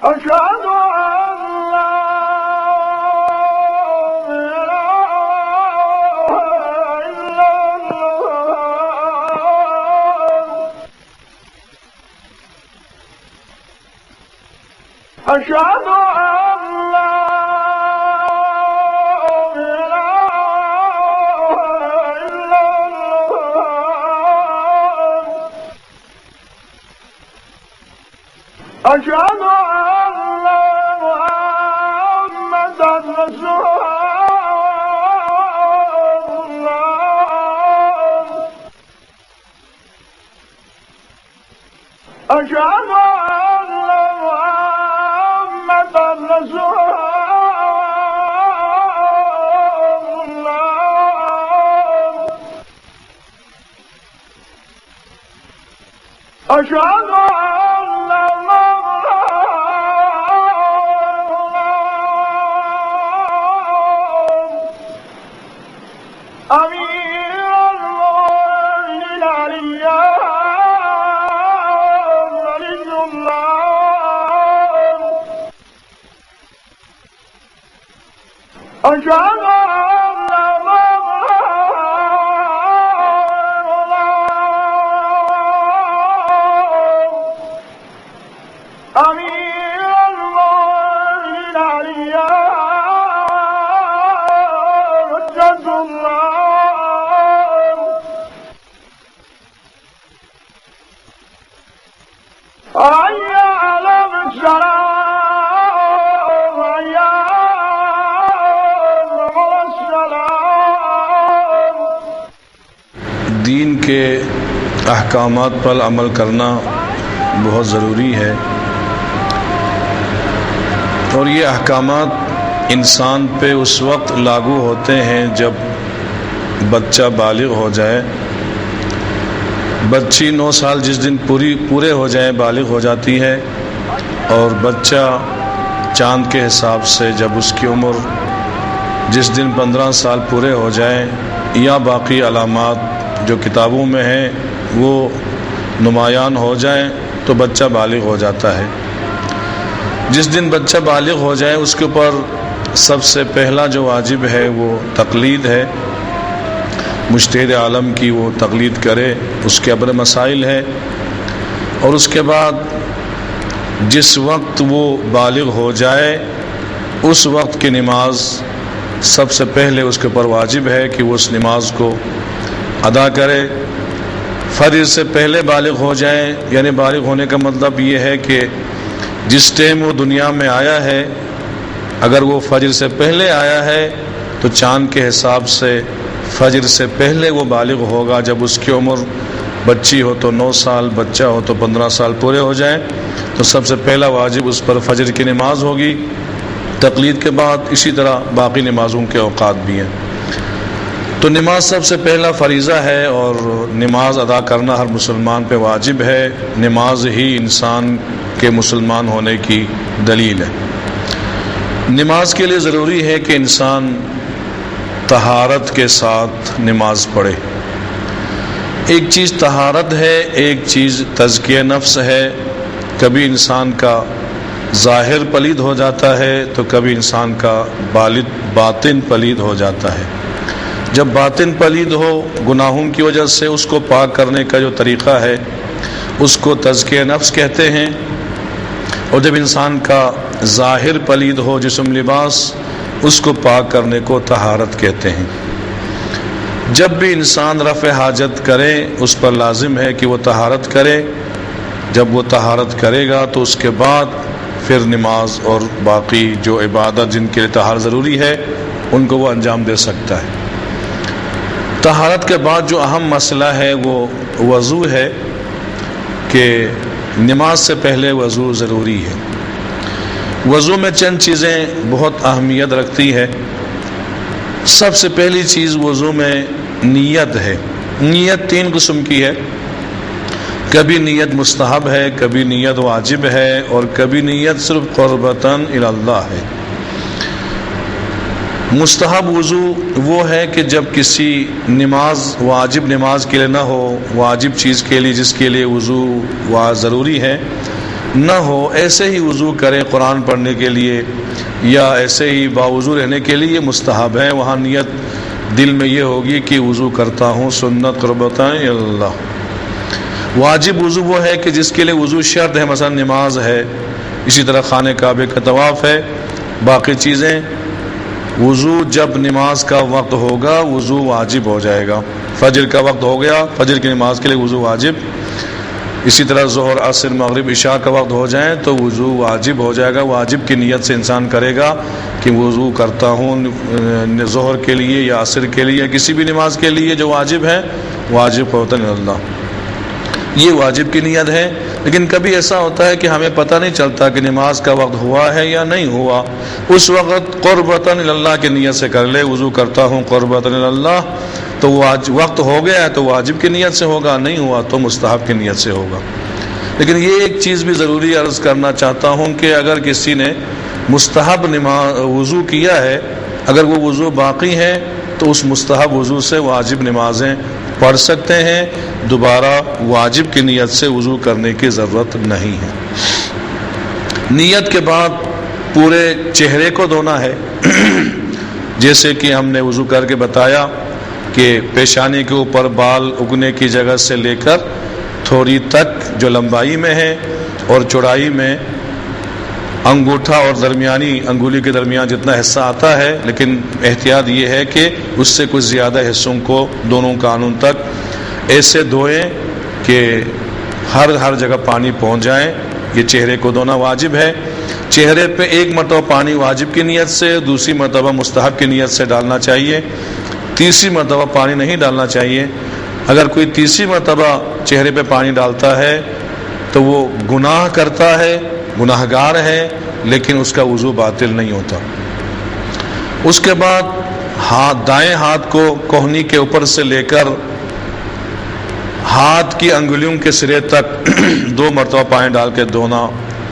أشهد أن لا إله إلا الله أشهد أن محمدا رسول الله أشهد رسول الله أشهد أن أمير المؤمنين علي أشهد أن أمير المؤمنين علي حجة الله حي على الصلاة دین کے احکامات پر عمل کرنا بہت ضروری ہے، اور یہ احکامات انسان پہ اس وقت لاگو ہوتے ہیں جب بچہ بالغ ہو جائے۔ بچی 9 سال جس دن پورے ہو جائیں بالغ ہو جاتی ہے، اور بچہ چاند کے حساب سے جب اس کی عمر جس دن 15 سال پورے ہو جائیں یا باقی علامات جو کتابوں میں ہیں وہ نمایاں ہو جائیں تو بچہ بالغ ہو جاتا ہے۔ جس دن بچہ بالغ ہو جائے اس کے اوپر سب سے پہلا جو واجب ہے وہ تقلید ہے، مجتہد عالم کی وہ تقلید کرے، اس کے ابر مسائل ہے، اور اس کے بعد جس وقت وہ بالغ ہو جائے اس وقت کی نماز سب سے پہلے اس کے اوپر واجب ہے کہ وہ اس نماز کو ادا کرے۔ فجر سے پہلے بالغ ہو جائیں، یعنی بالغ ہونے کا مطلب یہ ہے کہ جس ٹائم وہ دنیا میں آیا ہے اگر وہ فجر سے پہلے آیا ہے تو چاند کے حساب سے فجر سے پہلے وہ بالغ ہوگا۔ جب اس کی عمر بچی ہو تو 9 سال، بچہ ہو تو 15 سال پورے ہو جائیں تو سب سے پہلا واجب اس پر فجر کی نماز ہوگی۔ تقلید کے بعد اسی طرح باقی نمازوں کے اوقات بھی ہیں۔ تو نماز سب سے پہلا فریضہ ہے، اور نماز ادا کرنا ہر مسلمان پہ واجب ہے۔ نماز ہی انسان کے مسلمان ہونے کی دلیل ہے۔ نماز کے لیے ضروری ہے کہ انسان طہارت کے ساتھ نماز پڑھے۔ ایک چیز طہارت ہے، ایک چیز تزکیہ نفس ہے۔ کبھی انسان کا ظاہر پلید ہو جاتا ہے تو کبھی انسان کا باطن پلید ہو جاتا ہے۔ جب باطن پلید ہو گناہوں کی وجہ سے، اس کو پاک کرنے کا جو طریقہ ہے اس کو تزکیہ نفس کہتے ہیں، اور جب انسان کا ظاہر پلید ہو جسم لباس، اس کو پاک کرنے کو طہارت کہتے ہیں۔ جب بھی انسان رفع حاجت کرے اس پر لازم ہے کہ وہ طہارت کرے۔ جب وہ طہارت کرے گا تو اس کے بعد پھر نماز اور باقی جو عبادت جن کے لیے طہارت ضروری ہے ان کو وہ انجام دے سکتا ہے۔ طہارت کے بعد جو اہم مسئلہ ہے وہ وضو ہے کہ نماز سے پہلے وضو ضروری ہے۔ وضو میں چند چیزیں بہت اہمیت رکھتی ہے۔ سب سے پہلی چیز وضو میں نیت ہے۔ نیت 3 قسم کی ہے، کبھی نیت مستحب ہے، کبھی نیت واجب ہے، اور کبھی نیت صرف قربتاً الی اللہ ہے۔ مستحب وضو وہ ہے کہ جب کسی نماز واجب نماز کے لیے نہ ہو، واجب چیز کے لیے جس کے لیے وضو ضروری ہے نہ ہو، ایسے ہی وضو کریں قرآن پڑھنے کے لیے یا ایسے ہی باوضو رہنے کے لیے، یہ مستحب ہے۔ وہاں نیت دل میں یہ ہوگی کہ وضو کرتا ہوں سنت قربتاً الی اللہ۔ واجب وضو وہ ہے کہ جس کے لیے وضو شرط ہے، مثلا نماز ہے، اسی طرح خانہ کعبے کا طواف ہے، باقی چیزیں وضو جب نماز کا وقت ہوگا وضو واجب ہو جائے گا۔ فجر کا وقت ہو گیا، فجر کی نماز کے لیے وضو واجب، اسی طرح ظہر عصر مغرب عشاء کا وقت ہو جائیں تو وضو واجب ہو جائے گا۔ واجب کی نیت سے انسان کرے گا کہ وضو کرتا ہوں ظہر کے لیے یا عصر کے لیے یا کسی بھی نماز کے لیے جو واجب ہے، واجب ہوتا ہے اللہ، یہ واجب کی نیت ہے۔ لیکن کبھی ایسا ہوتا ہے کہ ہمیں پتہ نہیں چلتا کہ نماز کا وقت ہوا ہے یا نہیں ہوا، اس وقت قربتاً الی اللہ کی نیت سے کر لے، وضو کرتا ہوں قربتاً الی اللہ، تو وقت ہو گیا ہے تو واجب کی نیت سے ہوگا، نہیں ہوا تو مستحب کی نیت سے ہوگا۔ لیکن یہ ایک چیز بھی ضروری عرض کرنا چاہتا ہوں کہ اگر کسی نے مستحب وضو کیا ہے، اگر وہ وضو باقی ہے تو اس مستحب وضو سے واجب نمازیں پڑھ سکتے ہیں، دوبارہ واجب کی نیت سے وضو کرنے کی ضرورت نہیں ہے۔ نیت کے بعد پورے چہرے کو دھونا ہے، جیسے کہ ہم نے وضو کر کے بتایا کہ پیشانی کے اوپر بال اگنے کی جگہ سے لے کر تھوڑی تک جو لمبائی میں ہے اور چوڑائی میں انگوٹھا اور درمیانی انگولی کے درمیان جتنا حصہ آتا ہے، لیکن احتیاط یہ ہے کہ اس سے کچھ زیادہ حصوں کو دونوں کانوں تک ایسے دھوئیں کہ ہر جگہ پانی پہنچ جائے۔ یہ چہرے کو دھونا واجب ہے۔ چہرے پہ ایک مرتبہ پانی واجب کی نیت سے، دوسری مرتبہ مستحب کی نیت سے ڈالنا چاہیے، تیسری مرتبہ پانی نہیں ڈالنا چاہیے۔ اگر کوئی تیسری مرتبہ چہرے پہ پانی ڈالتا ہے تو وہ گناہ کرتا ہے، گناہ گار ہے، لیکن اس کا وضو باطل نہیں ہوتا۔ اس کے بعد دائیں ہاتھ کو کوہنی کے اوپر سے لے کر ہاتھ کی انگلیوں کے سرے تک 2 مرتبہ پانی ڈال کے دھونا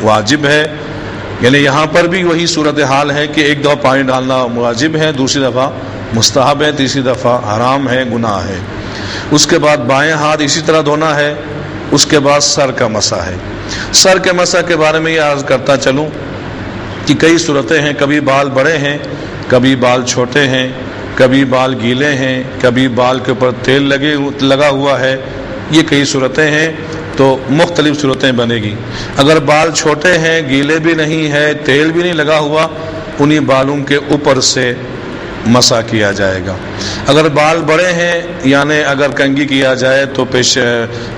واجب ہے۔ یعنی یہاں پر بھی وہی صورتحال ہے کہ ایک دفعہ پانی ڈالنا واجب ہے، دوسری دفعہ مستحب ہے، تیسری دفعہ حرام ہے، گناہ ہے۔ اس کے بعد بائیں ہاتھ اسی طرح دھونا ہے۔ اس کے بعد سر کا مسح ہے۔ سر کے مسح کے بارے میں یہ عرض کرتا چلوں کہ کئی صورتیں ہیں، کبھی بال بڑے ہیں، کبھی بال چھوٹے ہیں، کبھی بال گیلے ہیں، کبھی بال کے اوپر تیل لگا ہوا ہے، یہ کئی صورتیں ہیں، تو مختلف صورتیں بنے گی۔ اگر بال چھوٹے ہیں، گیلے بھی نہیں ہے، تیل بھی نہیں لگا ہوا، انہی بالوں کے اوپر سے مسح کیا جائے گا۔ اگر بال بڑے ہیں، یعنی اگر کنگھی کیا جائے تو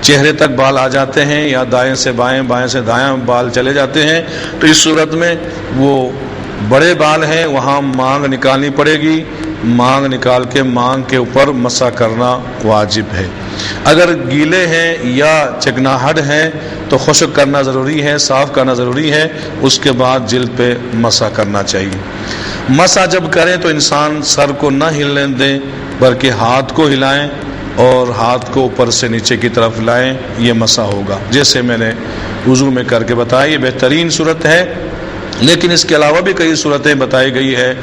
چہرے تک بال آ جاتے ہیں، یا دائیں سے بائیں، بائیں سے دائیں بال چلے جاتے ہیں، تو اس صورت میں وہ بڑے بال ہیں، وہاں مانگ نکالنی پڑے گی، مانگ نکال کے مانگ کے اوپر مسح کرنا واجب ہے۔ اگر گیلے ہیں یا چکناہٹ ہیں تو خشک کرنا ضروری ہے، صاف کرنا ضروری ہے، اس کے بعد جلد پہ مسح کرنا چاہیے۔ مسح جب کریں تو انسان سر کو نہ ہلنے دیں، بلکہ ہاتھ کو ہلائیں اور ہاتھ کو اوپر سے نیچے کی طرف لائیں، یہ مسح ہوگا، جیسے میں نے وضو میں کر کے بتایا۔ یہ بہترین صورت ہے، لیکن اس کے علاوہ بھی کئی صورتیں بتائی گئی ہے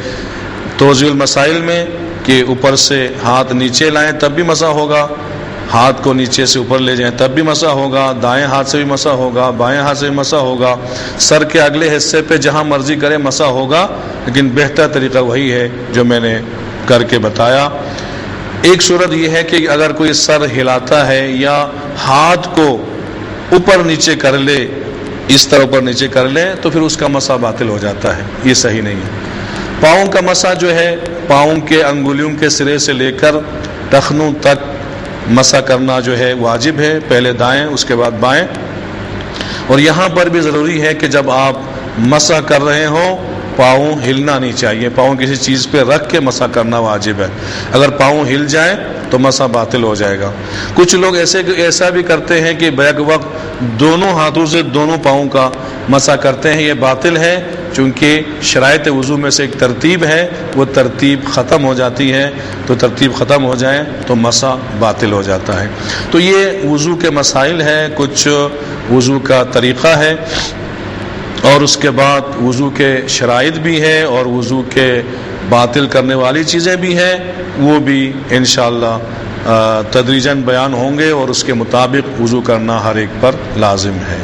توضیح المسائل میں کہ اوپر سے ہاتھ نیچے لائیں تب بھی مسح ہوگا، ہاتھ کو نیچے سے اوپر لے جائیں تب بھی مسح ہوگا، دائیں ہاتھ سے بھی مسح ہوگا، بائیں ہاتھ سے بھی مسح ہوگا، سر کے اگلے حصے پہ جہاں مرضی کرے مسح ہوگا، لیکن بہتر طریقہ وہی ہے جو میں نے کر کے بتایا۔ ایک صورت یہ ہے کہ اگر کوئی سر ہلاتا ہے یا ہاتھ کو اوپر نیچے کر لے، اس طرح اوپر نیچے کر لے، تو پھر اس کا مسح باطل ہو جاتا ہے، یہ صحیح نہیں ہے۔ پاؤں کا مسح جو ہے، پاؤں کے انگلیوں کے سرے سے لے کر ٹخنوں تک مسح کرنا جو ہے واجب ہے، پہلے دائیں اس کے بعد بائیں۔ اور یہاں پر بھی ضروری ہے کہ جب آپ مسح کر رہے ہوں پاؤں ہلنا نہیں چاہیے، پاؤں کسی چیز پہ رکھ کے مسح کرنا واجب ہے۔ اگر پاؤں ہل جائیں تو مسح باطل ہو جائے گا۔ کچھ لوگ ایسا بھی کرتے ہیں کہ بیک وقت دونوں ہاتھوں سے دونوں پاؤں کا مسح کرتے ہیں، یہ باطل ہے، چونکہ شرائط وضو میں سے ایک ترتیب ہے، وہ ترتیب ختم ہو جاتی ہے، تو ترتیب ختم ہو جائے تو مسح باطل ہو جاتا ہے۔ تو یہ وضو کے مسائل ہیں، کچھ وضو کا طریقہ ہے، اور اس کے بعد وضو کے شرائط بھی ہیں اور وضو کے باطل کرنے والی چیزیں بھی ہیں، وہ بھی انشاءاللہ تدریجاً بیان ہوں گے، اور اس کے مطابق وضو کرنا ہر ایک پر لازم ہے۔